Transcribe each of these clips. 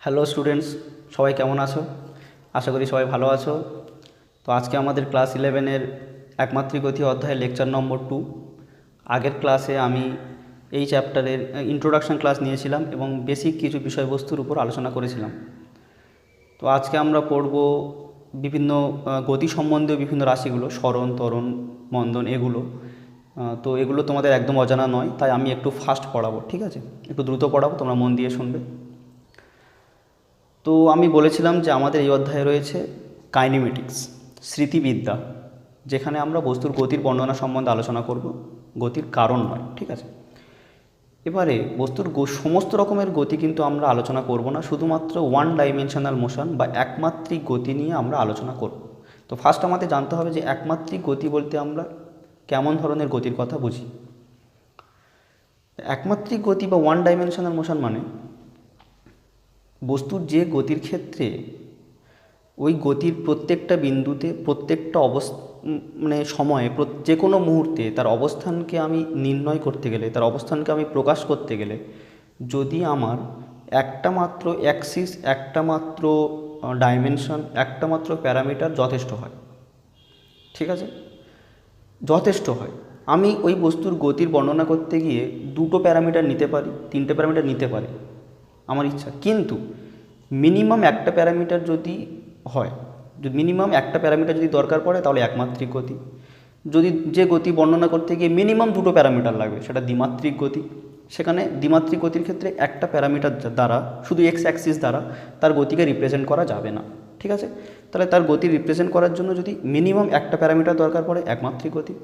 Hello students, সবাই কেমন আছো? আশা করি সবাই ভালো আছো। তো আজকে আমাদের ক্লাস 11-এর একমাত্রিক গতি অধ্যায়ের লেকচার নম্বর 2। আগের ক্লাসে আমি এই চ্যাপ্টারের ইন্ট্রোডাকশন ক্লাস নিয়েছিলাম এবং বেসিক কিছু বিষয়বস্তুর উপর আলোচনা করেছিলাম। তো আজকে আমরা পড়ব বিভিন্ন গতি সম্বন্ধীয় বিভিন্ন রাশিগুলো, সরণ, ত্বরণ, মন্দন, এগুলো। তো এগুলো তোমাদের একদম অজানা নয়, তাই আমি একটু ফাস্ট পড়াবো, ঠিক আছে? একটু দ্রুত পড়াবো, তোমরা মন দিয়ে শুনবে। তো আমি বলেছিলাম যে আমাদের এই অধ্যায়ে রয়েছে কাইনেমেটিক্স, স্মৃতিবিদ্যা, যেখানে আমরা বস্তুর গতির বর্ণনা সম্বন্ধে আলোচনা করব, গতির কারণ নয়, ঠিক আছে? এবারে বস্তুর সমস্ত রকমের গতি কিন্তু আমরা আলোচনা করব না, শুধুমাত্র ওয়ান ডাইমেনশনাল মোশন বা একমাত্রিক গতি নিয়ে আমরা আলোচনা করব। তো ফার্স্ট আমাদের জানতে হবে যে একমাত্রিক গতি বলতে আমরা কেমন ধরনের গতির কথা বুঝি। একমাত্রিক গতি বা ওয়ান ডাইমেনশনাল মোশন মানে বস্তুর যে গতির ক্ষেত্রে ওই গতির প্রত্যেকটা বিন্দুতে, প্রত্যেকটা মানে সময়ে, যে কোনো মুহূর্তে তার অবস্থানকে আমি নির্ণয় করতে গেলে, তার অবস্থানকে আমি প্রকাশ করতে গেলে যদি আমার একটা মাত্র অ্যাক্সিস, একটা মাত্র ডাইমেনশন, একটা মাত্র প্যারামিটার যথেষ্ট হয়, ঠিক আছে? যথেষ্ট হয়। আমি ওই বস্তুর গতির বর্ণনা করতে গিয়ে দুটো প্যারামিটার নিতে পারি, তিনটে প্যারামিটার নিতে পারি, আমার ইচ্ছা। কিন্তু মিনিমাম একটা প্যারামিটার যদি হয়, যদি মিনিমাম একটা প্যারামিটার যদি দরকার পড়ে, তাহলে একমাত্রিক গতি। যদি যে গতি বর্ণনা করতে গিয়ে মিনিমাম দুটো প্যারামিটার লাগবে, সেটা দ্বিমাত্রিক গতি। সেখানে দ্বিমাত্রিক গতির ক্ষেত্রে একটা প্যারামিটার দ্বারা, শুধু এক্স অ্যাক্সিস দ্বারা তার গতিকে রিপ্রেজেন্ট করা যাবে না, ঠিক আছে? তাহলে তার গতি রিপ্রেজেন্ট করার জন্য যদি মিনিমাম একটা প্যারামিটার দরকার পড়ে, একমাত্রিক গতি।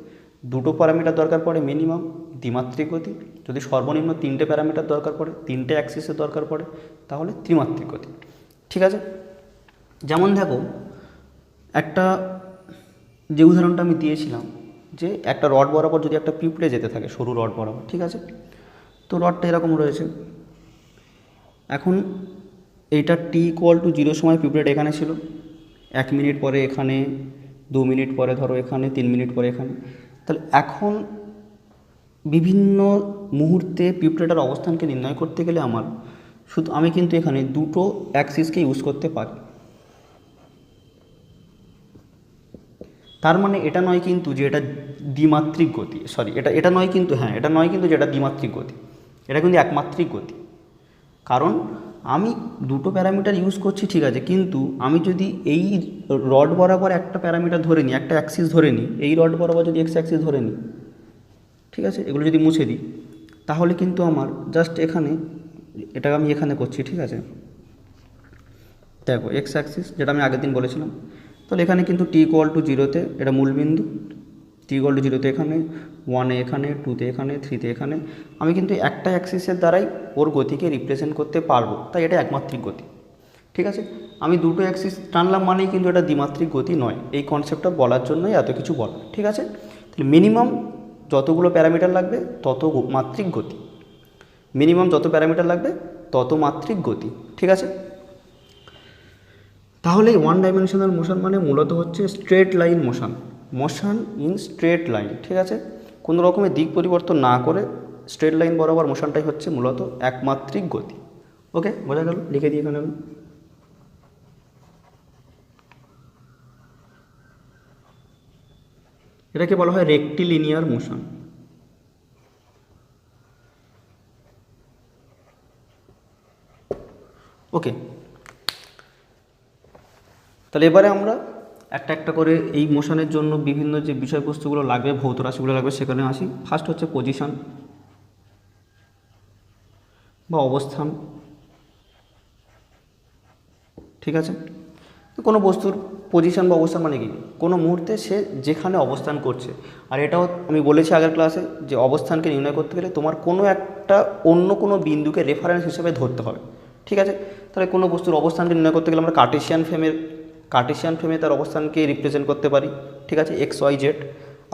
দুটো প্যারামিটার দরকার পড়ে মিনিমাম, দ্বিমাত্রিক গতি। যদি সর্বনিম্ন তিনটে প্যারামিটার দরকার পড়ে, তিনটে অ্যাক্সিসের দরকার পড়ে, তাহলে ত্রিমাত্রিক গতি, ঠিক আছে? যেমন দেখো, একটা যে উদাহরণটা আমি দিয়েছিলাম, যে একটা রড বরাবর যদি একটা পিঁপড়ে যেতে থাকে, সরু রড বরাবর, ঠিক আছে? তো রডটা এরকম রয়েছে। এখন এইটা t=0 সময় পিঁপড়েটা এখানে ছিল, 1 মিনিট পরে এখানে, 2 মিনিট পরে ধরো এখানে, 3 মিনিট পরে এখানে। তাহলে এখন বিভিন্ন মুহূর্তে পিঁপড়েটার অবস্থানকে নির্ণয় করতে গেলে আমি কিন্তু এখানে দুটো অ্যাক্সিসকে ইউজ করতে পারি। তার মানে এটা নয় কিন্তু যে এটা দ্বিমাত্রিক গতি, এটা নয় কিন্তু, এটা নয় কিন্তু যে এটা দ্বিমাত্রিক গতি, এটা কিন্তু একমাত্রিক গতি। কারণ আমি দুটো প্যারামিটার ইউজ করছি, ঠিক আছে, কিন্তু আমি যদি এই রড বরাবর একটা প্যারামিটার ধরে নিই, একটা অ্যাক্সিস ধরে নিই, এই রড বরাবর যদি এক্স অ্যাক্সিস ধরে নিই, ঠিক আছে, এগুলো যদি মুছে দিই, তাহলে কিন্তু আমার জাস্ট এখানে, এটা আমি এখানে করছি, ঠিক আছে? দেখো এক্স অ্যাক্সিস, যেটা আমি আগের দিন বলেছিলাম, তাহলে এখানে কিন্তু t=0-তে এটা মূলবিন্দু, t=0-তে এখানে, 1-এ এখানে, 2-তে এখানে, 3-তে এখানে। আমি কিন্তু একটা অ্যাক্সিসের দ্বারাই ওর গতিকে রিপ্রেজেন্ট করতে পারবো, তাই এটা একমাত্রিক গতি, ঠিক আছে? আমি দুটো অ্যাক্সিস টানলাম মানেই কিন্তু এটা দ্বিমাত্রিক গতি নয়। এই কনসেপ্টটা বলার জন্যই এত কিছু বলা, ঠিক আছে? তাহলে মিনিমাম যতগুলো প্যারামিটার লাগবে তত মাত্রিক গতি, মিনিমাম যত প্যারামিটার লাগবে তত মাত্রিক গতি, ঠিক আছে? তাহলে ওয়ান ডাইমেনশনাল মোশন মানে মূলত হচ্ছে straight line motion, motion in straight line, ঠিক আছে? কোনো রকমের দিক পরিবর্তন না করে স্ট্রেট লাইন বরাবর মোশনটাই হচ্ছে মূলত একমাত্রিক গতি। ওকে, বোঝা গেল? লিখে দিয়ে এখানে আমি, এটাকে বলা হয় রেক্টিলিনিয়ার মোশন। ওকে, তাহলে এবারে আমরা একটা একটা করে এই মোশনের জন্য বিভিন্ন যে বিষয়বস্তুগুলো লাগবে, ভৌত রাশিগুলো লাগবে, সেখানে আসি। ফার্স্ট হচ্ছে পজিশন বা অবস্থান, ঠিক আছে? তো কোনো বস্তুর পজিশন বা অবস্থান মানে কি? কোনো মুহূর্তে সে যেখানে অবস্থান করছে। আর এটাও আমি বলেছি আগের ক্লাসে যে অবস্থানকে নির্ণয় করতে গেলে তোমার কোনো একটা অন্য কোনো বিন্দুকে রেফারেন্স হিসেবে ধরতে হবে, ঠিক আছে? তাহলে কোনো বস্তুর অবস্থানকে নির্ণয় করতে গেলে আমরা কার্টেশিয়ান ফ্রেমে তার অবস্থানকে রিপ্রেজেন্ট করতে পারি, ঠিক আছে? XY Z।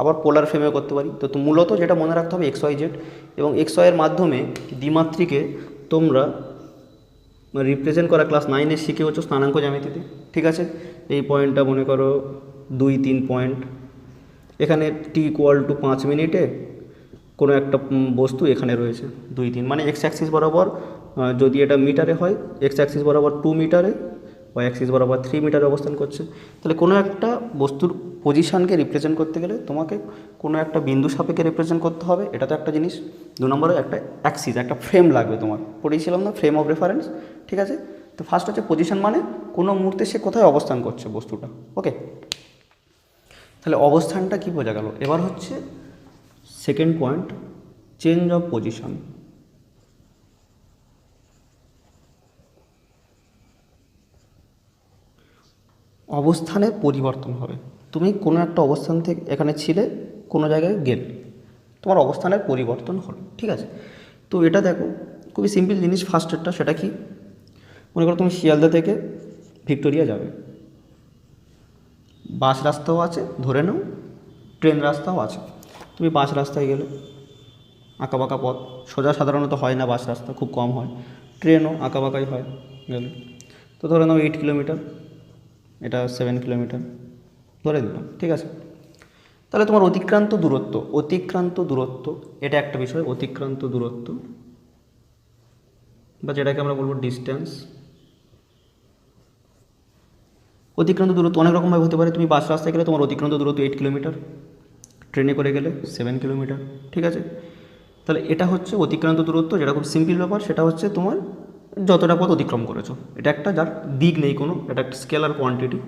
আবার পোলার ফ্রেমেও করতে পারি। তো মূলত যেটা মনে রাখতে হবে XYZ, এবং XY-এর মাধ্যমে দ্বিমাত্রিকে তোমরা রিপ্রেজেন্ট করা ক্লাস 9-এ শিখে হচ্ছে স্থানাঙ্ক জ্যামিতিতে, ঠিক আছে? এই পয়েন্টটা মনে করো 2-3 পয়েন্ট, এখানে t=5 মিনিটে কোনো একটা বস্তু এখানে রয়েছে 2-3, মানে এক্স অ্যাক্সিস বরাবর যদি এটা মিটারে হয় এক্স অ্যাক্সিস বরাবর 2 মিটারে, ওয়াই অ্যাক্সিস বরাবর 3 মিটারে অবস্থান করছে। তাহলে কোনো একটা বস্তুর পজিশানকে রিপ্রেজেন্ট করতে গেলে তোমাকে কোনো একটা বিন্দু সাপেক্ষে রিপ্রেজেন্ট করতে হবে, এটা তো একটা জিনিস। 2 নম্বরে একটা অ্যাক্সিস, একটা ফ্রেম লাগবে তোমার, পড়েছিলাম না ফ্রেম অফ রেফারেন্স, ঠিক আছে। তো ফার্স্ট হচ্ছে পজিশন, মানে কোনো মুহূর্তে সে কোথায় অবস্থান করছে বস্তুটা, ওকে। তাহলে অবস্থানটা কি বোঝা গেল। এবার হচ্ছে second point, change of position. অবস্থানের পরিবর্তন হবে। তুমি কোনো একটা অবস্থান থেকে এখানে ছিলে, কোনো জায়গায় গেলে, তোমার অবস্থানের পরিবর্তন হলো, ঠিক আছে। তো এটা দেখো খুবই সিম্পল জিনিস। ফার্স্টেরটা সেটা কি, মনে করো তুমি শিয়ালদা থেকে ভিক্টোরিয়া যাবে, বাস রাস্তাও আছে ধরে নাও, ট্রেন রাস্তাও আছে। তুমি বাস রাস্তায় গেলে, আঁকাবাঁকা পথ, সোজা সাধারণত হয় না, বাস রাস্তা খুব কম হয়, ট্রেনও আঁকাবাঁকাই হয় গেলে। তো ধরে নাও 8 কিলোমিটার, এটা 7 কিলোমিটার ধরে দিলাম, ঠিক আছে। তাহলে তোমার অতিক্রান্ত দূরত্ব এটা একটা বিষয়, অতিক্রান্ত দূরত্ব বা যেটাকে আমরা বলবো ডিস্টেন্স। অতিক্রান্ত দূরত্ব অনেক রকমভাবে হতে পারে। তুমি বাস রাস্তায় গেলে তোমার অতিক্রান্ত দূরত্ব 8 কিলোমিটার, ট্রেনে করে গেলে 7 কিলোমিটার, ঠিক আছে। তাহলে এটা হচ্ছে অতিক্রান্ত দূরত্ব, যেটা খুব সিম্পল ব্যাপার, সেটা হচ্ছে তোমার যতটা পথ অতিক্রম করেছো। এটা একটা যার দিক নেই কোনো, এটা একটা স্কেলার কোয়ান্টিটি,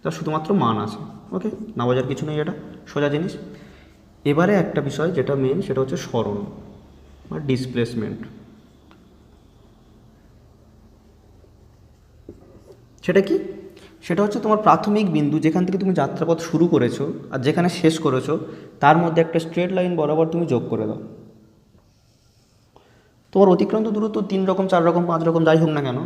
তার শুধুমাত্র মান আছে, ওকে, না বোঝার কিছু নেই, এটা সোজা জিনিস। এবারে একটা বিষয় যেটা মেন, সেটা হচ্ছে সরণ বা ডিসপ্লেসমেন্ট। সেটা কি, সেটা হচ্ছে তোমার প্রাথমিক বিন্দু যেখান থেকে তুমি যাত্রাপথ শুরু করেছো আর যেখানে শেষ করেছো, তার মধ্যে একটা স্ট্রেট লাইন বরাবর তুমি যোগ করে দাও। তোমার অতিক্রান্ত দূরত্ব 3 রকম, 4 রকম, 5 রকম, যাই হোক না কেন,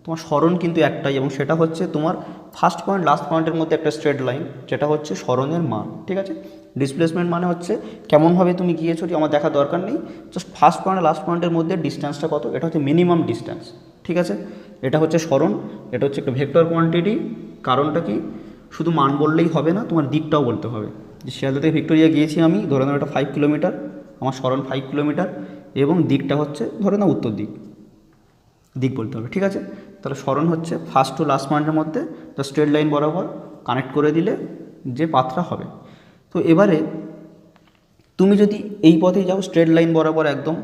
তোমার সরণ কিন্তু একটাই, এবং সেটা হচ্ছে তোমার ফার্স্ট পয়েন্ট লাস্ট পয়েন্টের মধ্যে একটা স্ট্রেট লাইন, যেটা হচ্ছে সরণের মান, ঠিক আছে। ডিসপ্লেসমেন্ট মানে হচ্ছে কেমনভাবে তুমি গিয়েছো আমার দেখার দরকার নেই, জাস্ট ফার্স্ট পয়েন্ট আর লাস্ট পয়েন্টের মধ্যে ডিস্টেন্সটা কত, এটা হচ্ছে মিনিমাম ডিস্টেন্স, ঠিক আছে। এটা হচ্ছে সরণ, এটা হচ্ছে একটা ভেক্টর কোয়ান্টিটি। কারণটা কি, শুধু মান বললেই হবে না, তোমার দিকটাও বলতে হবে। যে শিয়ালদা থেকে ভিক্টোরিয়া গিয়েছি আমি, ধরে নাও এটা 5 কিলোমিটার, আমার সরণ 5 কিলোমিটার, এবং দিকটা হচ্ছে ধরে নাও উত্তর দিক বলতে হবে, ঠিক আছে। তাহলে সরণ হচ্ছে ফার্স্ট টু লাস্ট পয়েন্টের মধ্যে দ্য স্ট্রেট লাইন বরাবর কানেক্ট করে দিলে যে পাথটা হবে। তো এবারে তুমি যদি এই পথেই যাও স্ট্রেট লাইন বরাবর একদম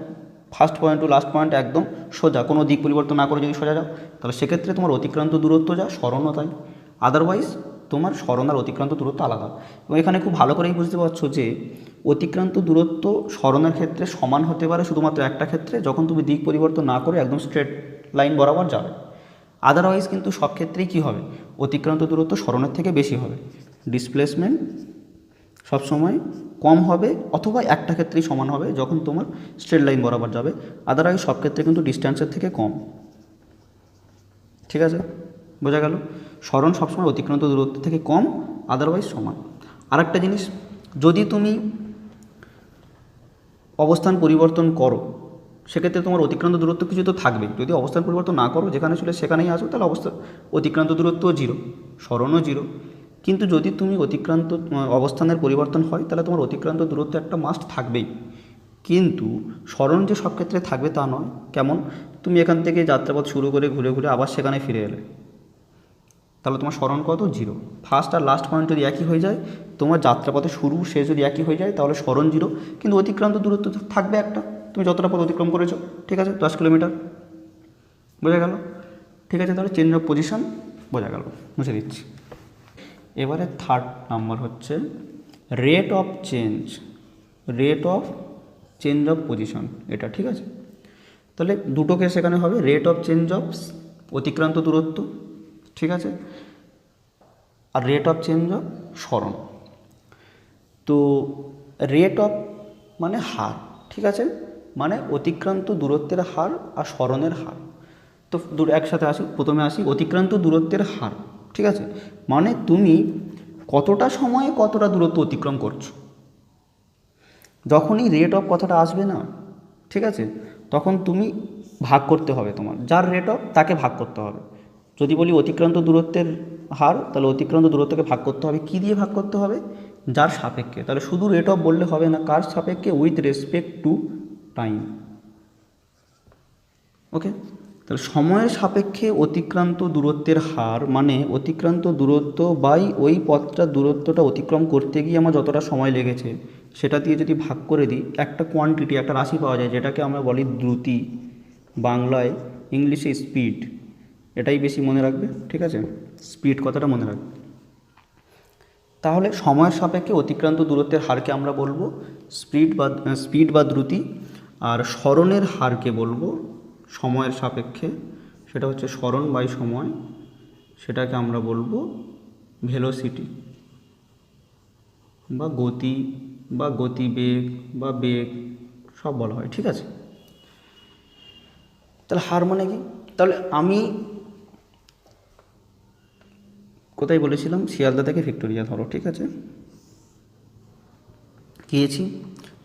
first point two last point একদম সোজা, কোনো দিক পরিবর্তন না করে যদি সোজা যাও, তাহলে সেক্ষেত্রে তোমার অতিক্রান্ত দূরত্ব যা, সরণও তাই। আদারওয়াইজ তোমার সরণ আর অতিক্রান্ত দূরত্ব আলাদা। এবং এখানে খুব ভালো করেই বুঝতে পারছো যে অতিক্রান্ত দূরত্ব সরণের ক্ষেত্রে সমান হতে পারে শুধুমাত্র একটা ক্ষেত্রে, যখন তুমি দিক পরিবর্তন না করে একদম স্ট্রেট লাইন বরাবর যাবে। আদারওয়াইজ কিন্তু সব ক্ষেত্রেই কী হবে, অতিক্রান্ত দূরত্ব সরণের থেকে বেশি হবে, ডিসপ্লেসমেন্ট সবসময় কম হবে, অথবা একটা ক্ষেত্রেই সমান হবে যখন তোমার স্ট্রেট লাইন বরাবর যাবে। আদারওয়াইজ সব ক্ষেত্রে কিন্তু ডিস্ট্যান্সের থেকে কম, ঠিক আছে, বোঝা গেল। সরণ সবসময় অতিক্রান্ত দূরত্ব থেকে কম, আদারওয়াইজ সমান। আর একটা জিনিস, যদি তুমি অবস্থান পরিবর্তন করো সেক্ষেত্রে তোমার অতিক্রান্ত দূরত্ব কিছু তো থাকবেই। যদি অবস্থান পরিবর্তন না করো, যেখানে ছিল সেখানেই আসো, তাহলে অতিক্রান্ত দূরত্বও 0, সরণও 0। কিন্তু যদি তুমি অবস্থানের পরিবর্তন হয়, তাহলে তোমার অতিক্রান্ত দূরত্ব একটা মাস্ট থাকবেই। কিন্তু সরণ যে সব ক্ষেত্রে থাকবে তা নয়। কেমন, তুমি এখান থেকে যাত্রাপথ শুরু করে ঘুরে ঘুরে আবার সেখানে ফিরে এলে, তাহলে তোমার সরণ কত, 0। ফার্স্ট আর লাস্ট পয়েন্ট যদি একই হয়ে যায়, তোমার যাত্রাপথে শুরু শেষ যদি একই হয়ে যায়, তাহলে সরণ 0, কিন্তু অতিক্রান্ত দূরত্ব থাকবে একটা, তুমি যতটা পথ অতিক্রম করেছো, ঠিক আছে, 10 কিলোমিটার, বোঝা গেল, ঠিক আছে। তাহলে চেঞ্জ অফ পজিশন বোঝা গেল, মুছে দিচ্ছি। এবারে থার্ড নাম্বার হচ্ছে rate of change of position, এটা ঠিক আছে। তাহলে দুটো কেস এখানে হবে, রেট অফ চেঞ্জ অফ অতিক্রান্ত দূরত্ব, ঠিক আছে, আর রেট অফ চেঞ্জ অফ সরণ। তো রেট অফ মানে হার, ঠিক আছে, মানে অতিক্রান্ত দূরত্বের হার আর সরণের হার। তো একসাথে আসি, প্রথমে আসি অতিক্রান্ত দূরত্বের হার, ঠিক আছে, মানে তুমি কতটা সময়ে কতটা দূরত্ব অতিক্রম করছো। যখনই রেট অফ কথাটা আসবে না, ঠিক আছে, তখন তুমি ভাগ করতে হবে, তোমার যার রেট অফ তাকে ভাগ করতে হবে। যদি বলি অতিক্রান্ত দূরত্বের হার, তাহলে অতিক্রান্ত দূরত্বকে ভাগ করতে হবে, কী দিয়ে ভাগ করতে হবে, যার সাপেক্ষে। তাহলে শুধু রেট অফ বললে হবে না, কার সাপেক্ষে, উইথ রেসপেক্ট টু টাইম। ওকে, তাহলে সময়ের সাপেক্ষে অতিক্রান্ত দূরত্বের হার মানে অতিক্রান্ত দূরত্ব বাই ওই পথটা দূরত্বটা অতিক্রম করতে গিয়ে আমার যতটা সময় লেগেছে সেটা দিয়ে যদি ভাগ করে দিই একটা কোয়ান্টিটি, একটা রাশি পাওয়া যায় যেটাকে আমরা বলি দ্রুতি, বাংলায় ইংলিশে স্পিড। এটাই বেশি মনে রাখবে, ঠিক আছে, স্পিড কথাটা মনে রাখবে। তাহলে সময়ের সাপেক্ষে অতিক্রান্ত দূরত্বের হারকে আমরা বলবো স্পিড বা দ্রুতি, আর সরণের হারকে বলবো সময়ের সাপেক্ষে, সেটা হচ্ছে সরণ বাই সময়, সেটাকে আমরা বলবো ভেলোসিটি বা গতি বা গতিবেগ বা বেগ সব বলা হয়, ঠিক আছে। তাহলে হার মানে কি? তাহলে আমি কোথায় বলেছিলাম, শিয়ালদা থেকে ভিক্টোরিয়া ধরো, ঠিক আছে, গিয়েছি,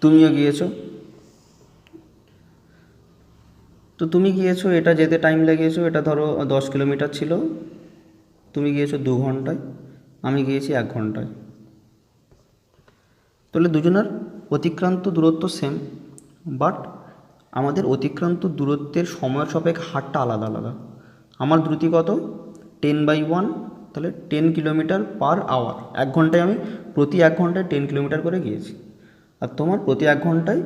তুমিও গিয়েছো। তো তুমি গিয়েছো, এটা যেতে টাইম লাগিয়েছো, এটা ধরো 10 কিলোমিটার ছিল, তুমি গিয়েছো 2 ঘন্টায়, আমি গিয়েছি 1 ঘন্টায়। তাহলে দুজনের অতিক্রান্ত দূরত্ব সেম, বাট আমাদের অতিক্রান্ত দূরত্বের সময়ের সাপেক্ষে হারটা আলাদা আলাদা। আমার দ্রুতি কত? 10/1, তাহলে 10 কিলোমিটার/আওয়ার। 1 ঘন্টায় আমি প্রতি 1 ঘন্টায় 10 কিলোমিটার করে গিয়েছি, আর তোমার প্রতি 1 ঘন্টায়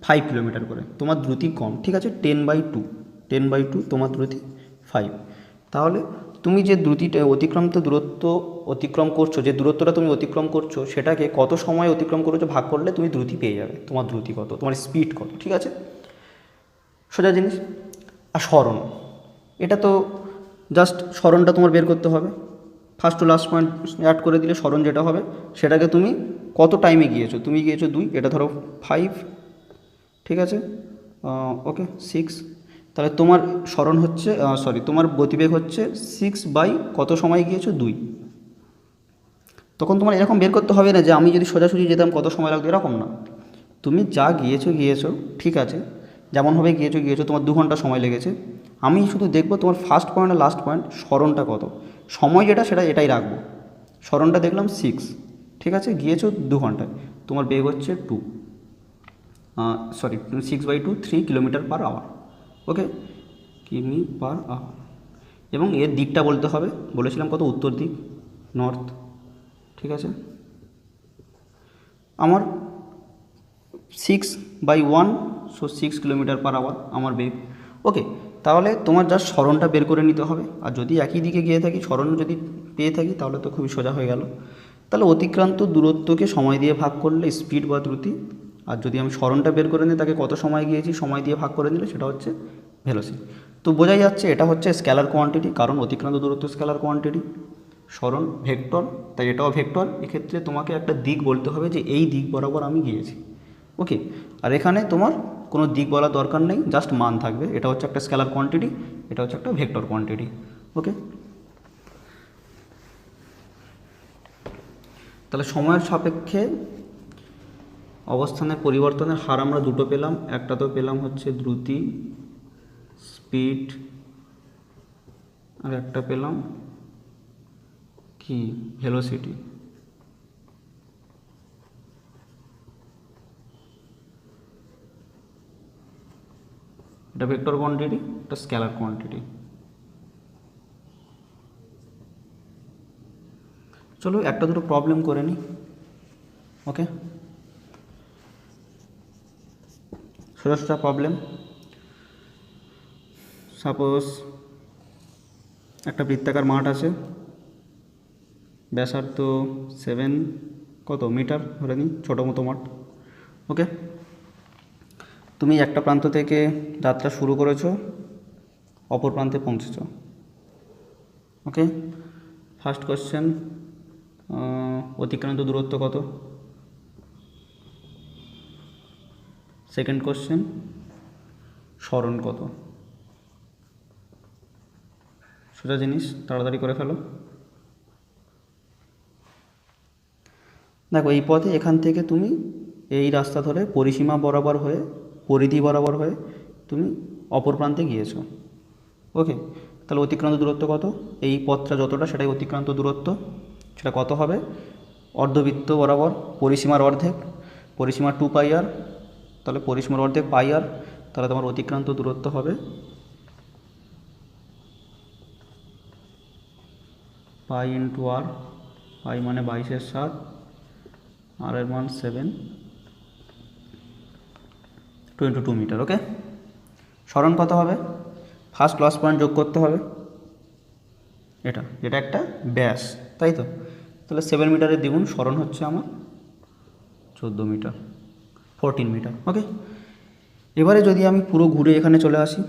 5 কিলোমিটার করে। তোমার দ্রুতি কম, ঠিক আছে, 10/2 তোমার দ্রুতি 5। তাহলে তুমি যে দ্রুতিটা অতিক্রম করছো, যে দূরত্বটা তুমি অতিক্রম করছো সেটাকে কত সময় অতিক্রম করেছো ভাগ করলে তুমি দ্রুতি পেয়ে যাবে, তোমার দ্রুতি কত, তোমার স্পিড কত, ঠিক আছে, সোজা জিনিস। আর সরণ, এটা তো জাস্ট সরণটা তোমার বের করতে হবে, first to last point add করে দিলে সরণ যেটা হবে সেটাকে তুমি কত টাইমে গিয়েছো, তুমি গিয়েছো 2, এটা ধরো 5, ঠিক আছে, ওকে 6, তাহলে তোমার সরণ হচ্ছে তোমার গতিবেগ হচ্ছে 6 কত সময় গিয়েছো 2। তখন তোমার এরকম বের করতে হবে না যে আমি যদি সোজাসুজি যেতাম কত সময় লাগতো, এরকম না, তুমি যা গিয়েছো, ঠিক আছে, যেমনভাবে গিয়েছো, তোমার 2 ঘন্টা সময় লেগেছে, আমি শুধু দেখবো তোমার ফার্স্ট পয়েন্ট আর লাস্ট পয়েন্ট সরণটা কত, সময় যেটা সেটা এটাই রাখবো, সরণটা দেখলাম 6, ঠিক আছে, গিয়েছো 2 ঘন্টায়, তোমার বেগ হচ্ছে 6/2 3 কিলোমিটার/আওয়ার, ওকে, কিমি/আওয়ার। এবং এর দিকটা বলতে হবে, বলেছিলাম কত, উত্তর দিক, নর্থ, ঠিক আছে। আমার 6/1, 6 কিলোমিটার/আওয়ার আমার বেগ, ওকে। তাহলে তোমার জাস্ট সরণটা বের করে নিতে হবে, আর যদি একই দিকে গিয়ে থাকি, সরণ যদি পেয়ে থাকি, তাহলে তো খুবই সোজা হয়ে গেল। তাহলে অতিক্রান্ত দূরত্বকে সময় দিয়ে ভাগ করলে স্পিড বা দ্রুতি, আর যদি আমি সরণটা বের করে নিই তাকে কত সময় গিয়েছি সময় দিয়ে ভাগ করে নিলে সেটা হচ্ছে ভেলোসিটি। তো বোঝাই যাচ্ছে এটা হচ্ছে স্কেলার কোয়ান্টিটি, কারণ অতিক্রান্ত দূরত্ব স্কেলার কোয়ান্টিটি, সরণ ভেক্টর, তাই এটাও ভেক্টর। এক্ষেত্রে তোমাকে একটা দিক বলতে হবে যে এই দিক বরাবর আমি গিয়েছি, ওকে। আর এখানে তোমার কোনো দিক বলার দরকার নেই, জাস্ট মান থাকবে, এটা হচ্ছে একটা স্কেলার কোয়ান্টিটি, এটা হচ্ছে একটা ভেক্টর কোয়ান্টিটি, ওকে। তাহলে সময়ের সাপেক্ষে অবস্থানের পরিবর্তনের হার আমরা দুটো পেলাম, একটা তো পেলাম হচ্ছে দ্রুতি, স্পিড, আর একটা পেলাম কি, ভেলোসিটি। এটা ভেক্টর কোয়ান্টিটি, এটা স্কেলার কোয়ান্টিটি। চলো একটা দুটো প্রবলেম করে নিই, ওকে। সোজা সোজা প্রবলেম। সাপোজ একটা বৃত্তাকার মাঠ আছে, ব্যাসার্ধ 7 মিটার ধরে নিই, ছোটো মতো মাঠ, ওকে। তুমি একটা প্রান্ত থেকে যাত্রা শুরু করেছো, অপর প্রান্তে পৌঁছেছ, ওকে। ফার্স্ট কোশ্চেন, অতিক্রান্ত দূরত্ব কত? সেকেন্ড কোশ্চেন, সরণ কত? সোজা জিনিস, তাড়াতাড়ি করে ফেলো। দেখো এই পথে এখান থেকে তুমি এই রাস্তা ধরে পরিসীমা বরাবর হয়ে, পরিধি বরাবর হয়ে তুমি অপর প্রান্তে গিয়েছো, ওকে। তাহলে অতিক্রান্ত দূরত্ব কত? এই পথটা যতটা সেটাই অতিক্রান্ত দূরত্ব, সেটা কত হবে? অর্ধবৃত্ত বরাবর পরিসীমার অর্ধেক, পরিসীমা 2πr, তাহলে পরিসীমার অর্ধেক πr, তাহলে তোমার অতিক্রান্ত দূরত্ব হবে পাই ইন্টু আর, পাই মানে 22/7, আর এর মান 7, 2 × 2 মিটার। ওকে, সরণ কত হবে? ফার্স্ট লাস্ট পয়েন্ট যোগ করতে হবে, এটা একটা ব্যাস, তাই তো? তাহলে 7 মিটারের দ্বিগুণ, সরণ হচ্ছে আমার 14 মিটার, 14 মিটার। ওকে, এবারে যদি আমি পুরো ঘুরে এখানে চলে আসি,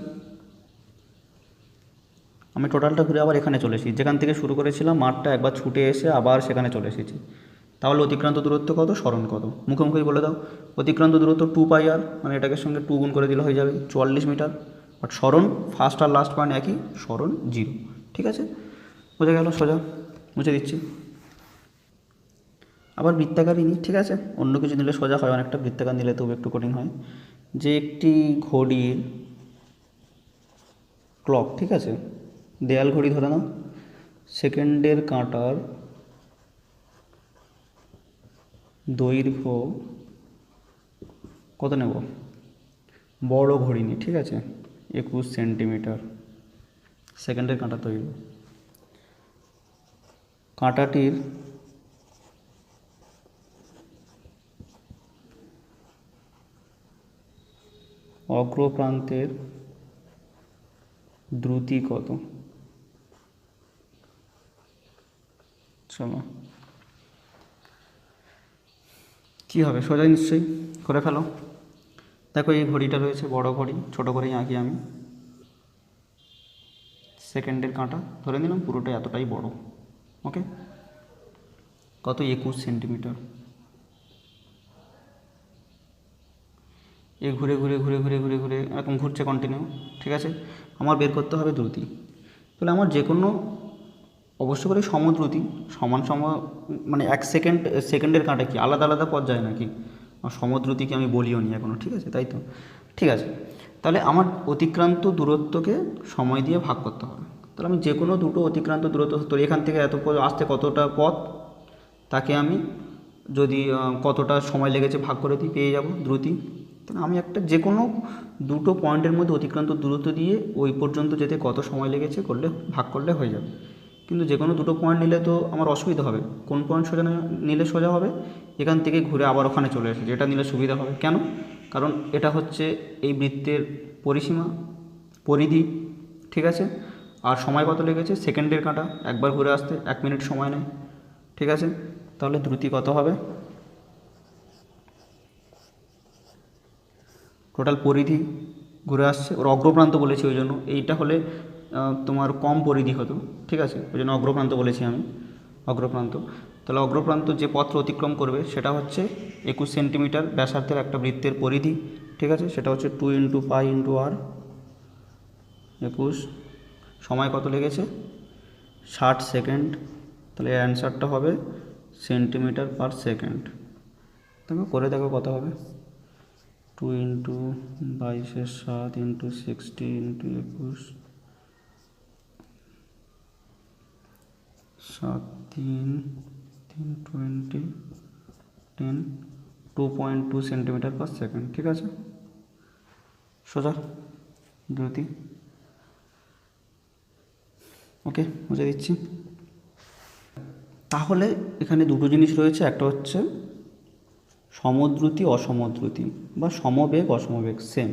আমি টোটালটা ঘুরে আবার এখানে চলে এসেছি, যেখান থেকে শুরু করেছিলাম মাঠটা একবার ছুটে এসে আবার সেখানে চলে এসেছি। তাহলে অতিক্রান্ত দূরত্ব কত, সরণ কত? মুখোমুখি বলে দাও। অতিক্রান্ত দূরত্ব 2πr, মানে এটাকে সঙ্গে 2 গুণ করে দিলে হয়ে যাবে 44 মিটার। বাট সরণ ফার্স্ট আর লাস্ট পয়েন্ট একই, সরণ 0। ঠিক আছে, বোঝা গেল? সোজা মুছে দিচ্ছি। আবার বৃত্তাকারই নিই, ঠিক আছে? অন্য কিছু নিলে সোজা হয় অনেকটা, বৃত্তাকার নিলে তবু একটু কঠিন হয়। যে একটি ঘড়ির ক্লক, ঠিক আছে, দেয়াল ঘড়ি ধরে নাও, সেকেন্ডের কাঁটার দৈর্ঘ্য কত নেব? বড় ঘড়ি নিই, ঠিক আছে, 21 সেন্টিমিটার সেকেন্ডের কাঁটার দৈর্ঘ্য। কাঁটাটির অগ্রপ্রান্তের দ্রুতি কত? চলো, কী হবে? সোজা নিশ্চয়ই, করে ফেলো। দেখো এই ঘড়িটা রয়েছে, বড় ঘড়ি, ছোট করেই আঁকি আমি। সেকেন্ডের কাঁটা ধরে নিলাম পুরোটা এতটাই বড়। ওকে, কত? 21 সেন্টিমিটার। এ ঘুরে ঘুরে ঘুরে ঘুরে ঘুরে ঘুরে এরকম ঘুরছে কন্টিনিউ, ঠিক আছে? আমার বের করতে হবে দ্রুতি। তাহলে আমার যে কোনো অবশ্য করে সমদ্রুতি সমান মানে 1 সেকেন্ডের কাঁটা কি আলাদা আলাদা পথ যায় নাকি? সমদ্রুতিকে আমি বলিও নি এখনও, ঠিক আছে? তাই তো, ঠিক আছে। তাহলে আমার অতিক্রান্ত দূরত্বকে সময় দিয়ে ভাগ করতে হবে। তাহলে আমি যে কোনো দুটো অতিক্রান্ত দূরত্ব, তো এখান থেকে এত আসতে কতটা পথ, তাকে আমি যদি কতটা সময় লেগেছে ভাগ করে দিই, পেয়ে যাব দ্রুতি। তাহলে আমি একটা যে কোনো দুটো পয়েন্টের মধ্যে অতিক্রান্ত দূরত্ব দিয়ে ওই পর্যন্ত যেতে কত সময় লেগেছে করলে ভাগ করলে হয়ে যাবে। কিন্তু যে কোনো দুটো পয়েন্ট নিলে তো আমার অসুবিধা হবে। কোন পয়েন্ট সোজা নিলে সোজা হবে? এখান থেকে ঘুরে আবার ওখানে চলে এসেছে, এটা নিলে সুবিধা হবে। কেন? কারণ এটা হচ্ছে এই বৃত্তের পরিসীমা, পরিধি, ঠিক আছে? আর সময় কত লেগেছে? সেকেন্ডের কাঁটা, একবার ঘুরে আসতে 1 মিনিট সময় নেয়, ঠিক আছে? তাহলে দ্রুতি কত হবে? টোটাল পরিধি ঘুরে আসছে, ওর অগ্রপ্রান্ত বলেছি ওই জন্য, এইটা হলে তোমার কম পরিধি হতো, ঠিক আছে? ওই জন্য অগ্রপ্রান্ত বলেছি আমি, অগ্রপ্রান্ত। তাহলে অগ্রপ্রান্ত যে পথ অতিক্রম করবে সেটা হচ্ছে 21 সেন্টিমিটার ব্যাসার্ধের একটা বৃত্তের পরিধি, ঠিক আছে? সেটা হচ্ছে 2 × π × r, 21। সময় কত লেগেছে? 60 সেকেন্ড। তাহলে এর অ্যান্সারটা হবে সেন্টিমিটার পার সেকেন্ড। দেখো করে দেখো কত হবে। 2 × 22/7 × 60 × 21, 7 3 3 20 10, 2.2 সেন্টিমিটার পার সেকেন্ড, ঠিক আছে? সোজা দ্রুতি। ওকে, বুঝে দিচ্ছি। তাহলে এখানে দুটো জিনিস রয়েছে, একটা হচ্ছে সমদ্রুতি অসমদ্রুতি, বা সমবেগ অসমবেগ, সেম।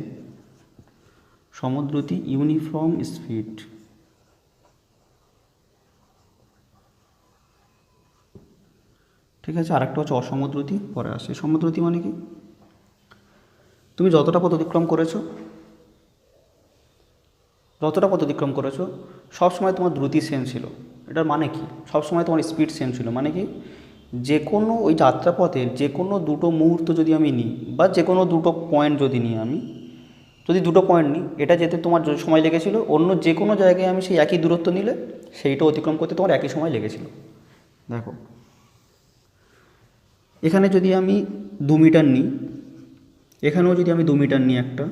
সমদ্রুতি ইউনিফর্ম স্পিড, ঠিক আছে? আর একটা হচ্ছে অসমদ্রুতি, পরে আসে। সমদ্রুতি মানে কি? তুমি যতটা পথ অতিক্রম করেছো সবসময় তোমার দ্রুতি সেম ছিল। এটার মানে কি? সবসময় তোমার স্পিড সেম ছিল মানে কি? যে কোনো ওই যাত্রাপথের যে কোনো দুটো মুহূর্ত যদি আমি নিই, বা যে কোনো দুটো পয়েন্ট যদি নিই, আমি যদি দুটো পয়েন্ট নিই, এটা যেতে তোমার যে সময় লেগেছিল, অন্য যে কোনো জায়গায় আমি সেই একই দূরত্ব নিলে সেইটা অতিক্রম করতে তোমার একই সময় লেগেছিল। দেখো এখানে যদি আমি 2 মিটার নিই, এখানেও যদি আমি 2 মিটার নিই একটা,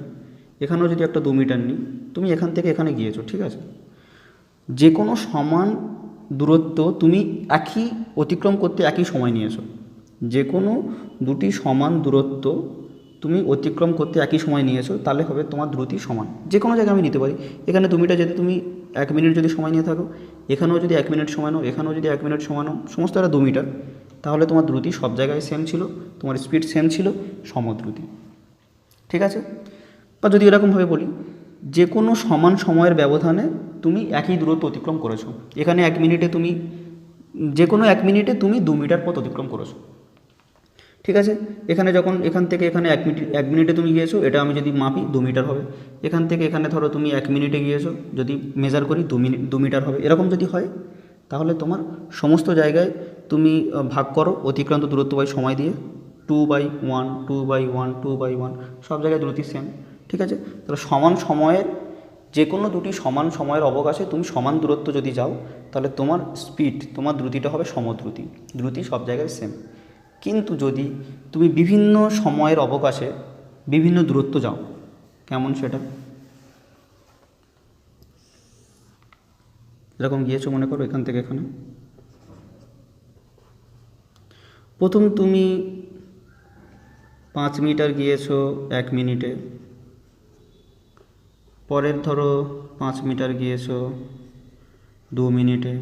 এখানেও যদি একটা 2 মিটার নিই, তুমি এখান থেকে এখানে গিয়েছো, ঠিক আছে? যে কোনো সমান দূরত্ব তুমি একই অতিক্রম করতে একই সময় নিয়েছো। যে কোনো দুটি সমান দূরত্ব তুমি অতিক্রম করতে একই সময় নিয়েছো, তাহলে হবে তোমার দ্রুতি সমান। যে কোনো জায়গায় আমি নিতে পারি। এখানে 2 মিটার যেতে তুমি 1 মিনিট যদি সময় নিয়ে থাকো, এখানেও যদি 1 মিনিট সময় নাও, এখানেও যদি 1 মিনিট সময় নাও, সমস্ত এটা 2 মিটার, তাহলে তোমার দ্রুতি সব জায়গায় সেম ছিল, তোমার স্পিড সেম ছিল, সমদ্রুতি। ঠিক আছে? বা যদি এরকমভাবে বলি, যে কোনো সমান সময়ের ব্যবধানে তুমি একই দূরত্ব অতিক্রম করেছো। এখানে 1 মিনিটে তুমি, যে কোনো 1 মিনিটে তুমি 2 মিটার পথ অতিক্রম করেছো। ঠিক আছে? এখানে যখন এখান থেকে এখানে 1 মিনিটে তুমি গিয়েছো, এটা আমি যদি মাপি 2 মিটার হবে। এখান থেকে এখানে ধরো তুমি 1 মিনিটে গিয়েছো, যদি মেজার করি 2 মিটার হবে। এরকম যদি হয়, তাহলে তোমার সমস্ত জায়গায় তুমি ভাগ করো অতিক্রান্ত দূরত্ব বাই সময় দিয়ে, 2/1, 2/1, 2/1, সব জায়গায় দ্রুতি সেম। ঠিক আছে? তাহলে সমান সময়ের, যে কোনো দুটি সমান সময়ের অবকাশে তুমি সমান দূরত্ব যদি যাও, তাহলে তোমার স্পিড, তোমার দ্রুতিটা হবে সমদ্রুতি। দ্রুতি সব জায়গায় সেম। কিন্তু যদি তুমি বিভিন্ন সময়ের অবকাশে বিভিন্ন দূরত্ব যাও, কেমন সেটা? এরকম গিয়েছো মনে করো এখান থেকে এখানে, প্রথম তুমি 5 মিটার গিয়েছো 1 মিনিটে, পরের ধরো 5 মিটার গিয়েছো 2 মিনিটে,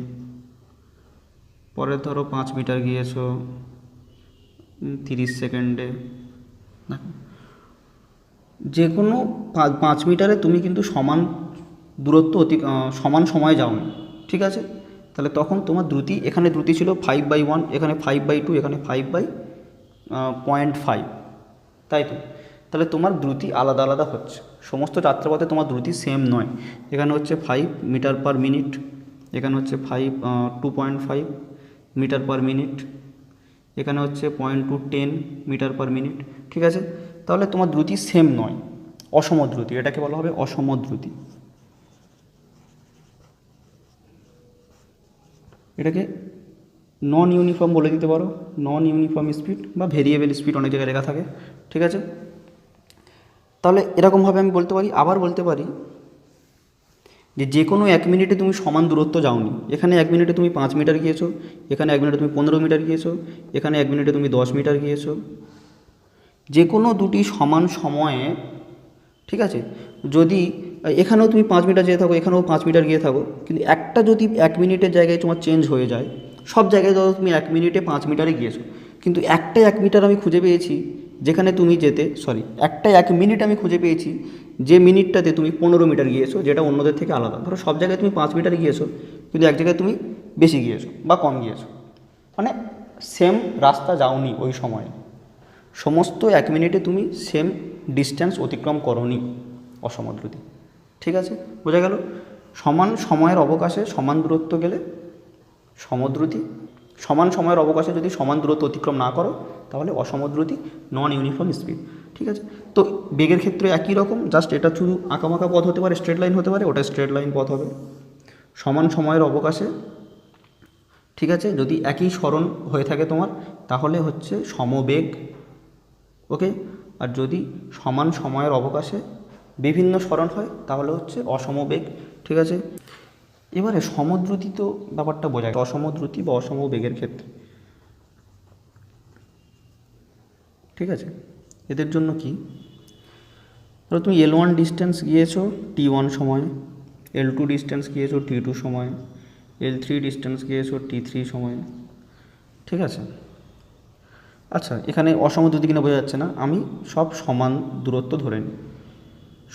পরের ধরো 5 মিটার গিয়েছো 30 সেকেন্ডে। যে কোনো 5 মিটারে তুমি কিন্তু সমান দূরত্ব সমান সময় যাওনি। ঠিক আছে? তাহলে তখন তোমার দ্রুতি, এখানে দ্রুতি ছিল 5/1, এখানে 5/2, এখানে 5/0.5, তাই তো? তাহলে তোমার দ্রুতি আলাদা আলাদা হচ্ছে, সমস্ত যাত্রাপথে তোমার দ্রুতি সেম নয়। এখানে হচ্ছে 5 মিটার পার মিনিট, এখানে হচ্ছে 2.5 মিটার পার মিনিট, এখানে হচ্ছে 0.210 মিটার পার মিনিট। ঠিক আছে? তাহলে তোমার দ্রুতি সেম নয়, অসম দ্রুতি, এটাকে বলা হবে অসম দ্রুতি। এটাকে নন ইউনিফর্ম বলে দিতে পারো, নন ইউনিফর্ম স্পিড বা ভেরিয়েবল স্পিড অনেক জায়গায় লেখা থাকে। ঠিক আছে? তাহলে এরকমভাবে আমি বলতে পারি, আবার বলতে পারি যে কোনো 1 মিনিটে তুমি সমান দূরত্ব যাওনি। এখানে 1 মিনিটে তুমি 5 মিটার গিয়েছো, এখানে 1 মিনিটে তুমি 15 মিটার গিয়েছো, এখানে 1 মিনিটে তুমি 10 মিটার গিয়েছো। যে কোনো দুটি সমান সময়ে, ঠিক আছে, যদি এখানেও তুমি 5 মিটার যেয়ে থাকো, এখানেও 5 মিটার গিয়ে থাকো, কিন্তু একটা যদি 1 মিনিটের জায়গায় তোমার চেঞ্জ হয়ে যায়, সব জায়গায় ধরো তুমি 1 মিনিটে 5 মিটারে গিয়েছো, কিন্তু একটা 1 মিটার আমি খুঁজে পেয়েছি যেখানে তুমি একটা 1 মিনিট আমি খুঁজে পেয়েছি যে মিনিটটাতে তুমি 15 মিটার গিয়েছো, যেটা অন্যদের থেকে আলাদা। ধরো সব জায়গায় তুমি 5 মিটারে গিয়েছো, কিন্তু এক জায়গায় তুমি বেশি গিয়েছো বা কম গিয়েছো, মানে সেম রাস্তা যাওনি ওই সময়ে। সমস্ত 1 মিনিটে তুমি সেম ডিস্ট্যান্স অতিক্রম করোনি, অসম দ্রুতি। ঠিক আছে? বোঝা গেল? সমান সময়ের অবকাশে সমান দূরত্ব গেলে সমদ্রুতি, সমান সময়ের অবকাশে যদি সমান দূরত্ব অতিক্রম না করো, তাহলে অসমদ্রুতি, নন ইউনিফর্ম স্পিড। ঠিক আছে? তো বেগের ক্ষেত্রে একই রকম, জাস্ট এটা শুধু আঁকাবাঁকা পথ হতে পারে, স্ট্রেট লাইন হতে পারে, ওটা স্ট্রেট লাইন পথ হবে। সমান সময়ের অবকাশে, ঠিক আছে, যদি একই সরণ হয়ে থাকে তোমার, তাহলে হচ্ছে সমবেগ। ওকে? আর যদি সমান সময়ের অবকাশে বিভিন্ন সরণ হয়, তাহলে হচ্ছে অসমবেগ। ঠিক আছে? এবারে সমদ্রুতি, তো ব্যাপারটা বোঝা যায় অসমদ্রুতি বা অসম বেগের ক্ষেত্রে। ঠিক আছে? এদের জন্য কি, ধরো তুমি L1 ডিস্টেন্স গিয়েছো T1 সময়, L2 ডিস্টেন্স গিয়েছো T2 সময়, L3 ডিস্টেন্স গিয়েছো T3 সময়। ঠিক আছে? আচ্ছা, এখানে অসম দ্রুতি কিনা বোঝা যাচ্ছে না, আমি সব সমান দূরত্ব ধরে নিই,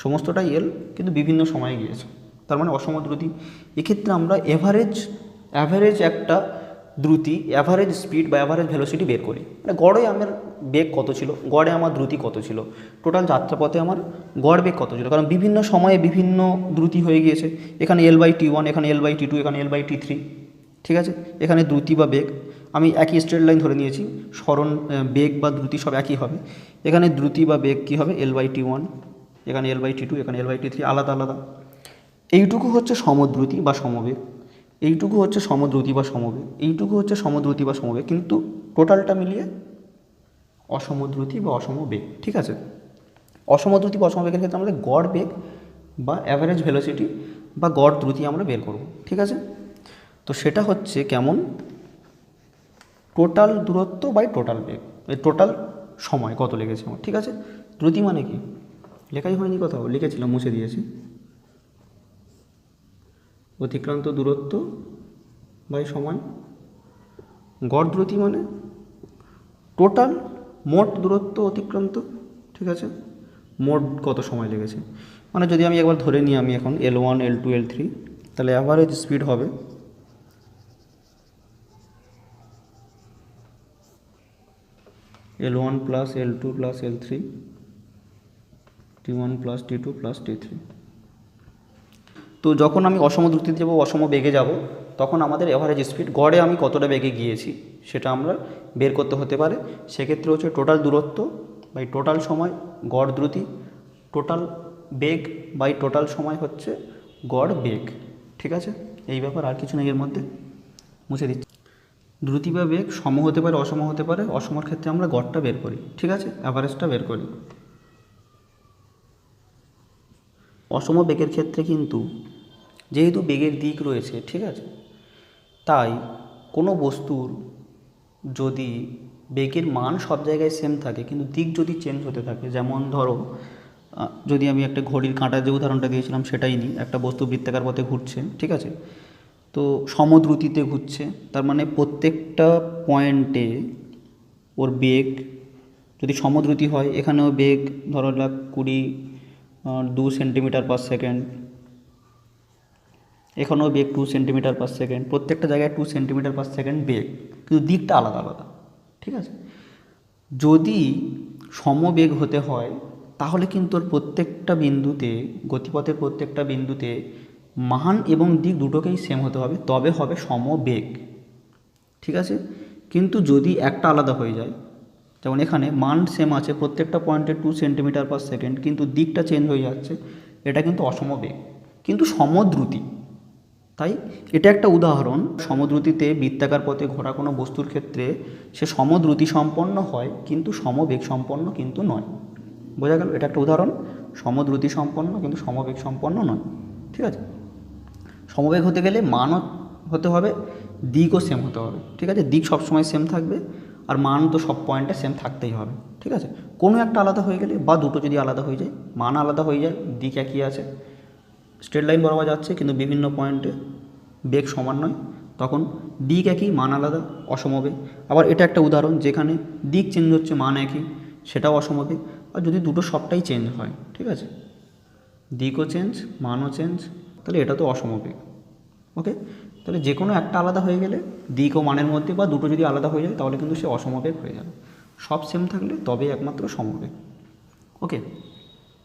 সমস্তটাই এল, কিন্তু বিভিন্ন সময়ে গিয়েছে, তার মানে অসম দ্রুতি। এক্ষেত্রে আমরা অ্যাভারেজ একটা দ্রুতি, অ্যাভারেজ স্পিড বা অ্যাভারেজ ভেলোসিটি বের করি, মানে গড়ে আমার বেগ কত ছিল, গড়ে আমার দ্রুতি কত ছিল, টোটাল যাত্রাপথে আমার গড় বেগ কত ছিল, কারণ বিভিন্ন সময়ে বিভিন্ন দ্রুতি হয়ে গিয়েছে। এখানে L/T1, এখানে L/T2, এখানে L/T3। ঠিক আছে? এখানে দ্রুতি বা বেগ আমি একই স্ট্রেট লাইন ধরে নিয়েছি, সরণ বেগ বা দ্রুতি সব একই হবে। এখানে দ্রুতি বা বেগ কী হবে, L/T1, এখানে L/T2, এখানে L/T3, আলাদা আলাদা। এইটুকু হচ্ছে সমদ্রুতি বা সমবেগ, এইটুকু হচ্ছে সমদ্রুতি বা সমবেগ, এইটুকু হচ্ছে সমদ্রুতি বা সমবেগ, কিন্তু টোটালটা মিলিয়ে অসমদ্রুতি বা অসমবেগ। ঠিক আছে? অসমদ্রুতি বা অসমবেগের ক্ষেত্রে আমাদের গড় বেগ বা অ্যাভারেজ ভেলোসিটি বা গড় দ্রুতি আমরা বের করব। ঠিক আছে? তো সেটা হচ্ছে কেমন, টোটাল দূরত্ব বাই টোটাল বেগ, টোটাল সময় কত লেগেছে আমার। ঠিক আছে? দ্রুতি মানে কি, লেখাই হয়নি কোথাও, লিখেছিলাম মুছে দিয়েছি, অতিক্রান্ত দূরত্ব বাই সময়। গড় দ্রুতি মানে টোটাল মোট দূরত্ব অতিক্রান্ত, ঠিক আছে, মোট কত সময় লেগেছে। মানে যদি আমি একবার ধরে নিই আমি এখন L1 L2 L3, তাহলে অ্যাভারেজ স্পিড হবে L1 plus L2 plus L3 T1 plus T2 plus T3। তো যখন আমি অসম দ্রুতিতে যাব, অসম বেগে যাব, তখন আমাদের এভারেজ স্পিড গড়ে আমি কতটা বেগে গিয়েছি সেটা আমরা বের করতে হতে পারে। সেক্ষেত্রে হচ্ছে টোটাল দূরত্ব বাই টোটাল সময় গড় দ্রুতি, টোটাল বেগ বাই টোটাল সময় হচ্ছে গড় বেগ, ঠিক আছে। এই ব্যাপার, আর কিছু নেই এর মধ্যে, মুছে দিচ্ছি। দ্রুতি বা বেগ সম হতে পারে, অসম হতে পারে। অসমর ক্ষেত্রে আমরা গড়টা বের করি, ঠিক আছে, অ্যাভারেজটা বের করি। অসম বেগের ক্ষেত্রে কিন্তু যেহেতু বেগের দিক রয়েছে, ঠিক আছে, তাই কোনো বস্তুর যদি বেগের মান সব জায়গায় সেম থাকে কিন্তু দিক যদি চেঞ্জ হতে থাকে, যেমন ধরো যদি আমি একটা ঘড়ির কাঁটার যে উদাহরণটা দিয়েছিলাম সেটাই নিই, একটা বস্তু বৃত্তাকার পথে ঘুরছে, ঠিক আছে, তো সমদ্রুতিতে ঘুরছে, তার মানে প্রত্যেকটা পয়েন্টে ওর বেগ যদি সমদ্রুতি হয়, এখানেও বেগ ধরো 2 সেন্টিমিটার পার সেকেন্ড, এখানেও বেগ 2 সেন্টিমিটার পার সেকেন্ড, প্রত্যেকটা জায়গায় 2 সেন্টিমিটার পার সেকেন্ড বেগ, কিন্তু দিকটা আলাদা আলাদা, ঠিক আছে। যদি সমবেগ হতে হয় তাহলে কিন্তু ওর প্রত্যেকটা বিন্দুতে, গতিপথের প্রত্যেকটা বিন্দুতে মান এবং দিক দুটোকেই সেম হতে হবে, তবে হবে সমবেগ, ঠিক আছে। কিন্তু যদি একটা আলাদা হয়ে যায়, যেমন এখানে মান সেম আছে প্রত্যেকটা পয়েন্টে 2 সেন্টিমিটার পার সেকেন্ড, কিন্তু দিকটা চেঞ্জ হয়ে যাচ্ছে, এটা কিন্তু অসমবেগ কিন্তু সমদ্রুতি। তাই এটা একটা উদাহরণ, সমদ্রুতিতে বৃত্তাকার পথে ঘোরা কোনো বস্তুর ক্ষেত্রে সে সমদ্রুতি সম্পন্ন হয় কিন্তু সমবেগ সম্পন্ন কিন্তু নয়। বোঝা গেল? এটা একটা উদাহরণ, সমদ্রুতি সম্পন্ন কিন্তু সমবেগ সম্পন্ন নয়, ঠিক আছে। সমবেগ হতে গেলে মানও হতে হবে, দিকও সেম হতে হবে, ঠিক আছে। দিক সবসময় সেম থাকবে আর মান তো সব পয়েন্টে সেম থাকতেই হবে, ঠিক আছে। কোনো একটা আলাদা হয়ে গেলে বা দুটো যদি আলাদা হয়ে যায়, মান আলাদা হয়ে যায়, দিক একই আছে, স্ট্রেট লাইন বরাবর যাচ্ছে কিন্তু বিভিন্ন পয়েন্টে বেগ সমান নয়, তখন দিক একই মান আলাদা, অসমবেগ। আবার এটা একটা উদাহরণ যেখানে দিক চেঞ্জ হচ্ছে মান একই, সেটাও অসমবেগ। আর যদি দুটো সবটাই চেঞ্জ হয়, ঠিক আছে, দিকও চেঞ্জ মানও চেঞ্জ, তাহলে এটা তো অসমবেগ। ওকে, তাহলে যে কোনো একটা আলাদা হয়ে গেলে দিক ও মানের মধ্যে, বা দুটো যদি আলাদা হয়ে যায় তাহলে কিন্তু সে অসমবেগ হয়ে যাবে। সব সেম থাকলে তবেই একমাত্র সমবেগ। ওকে।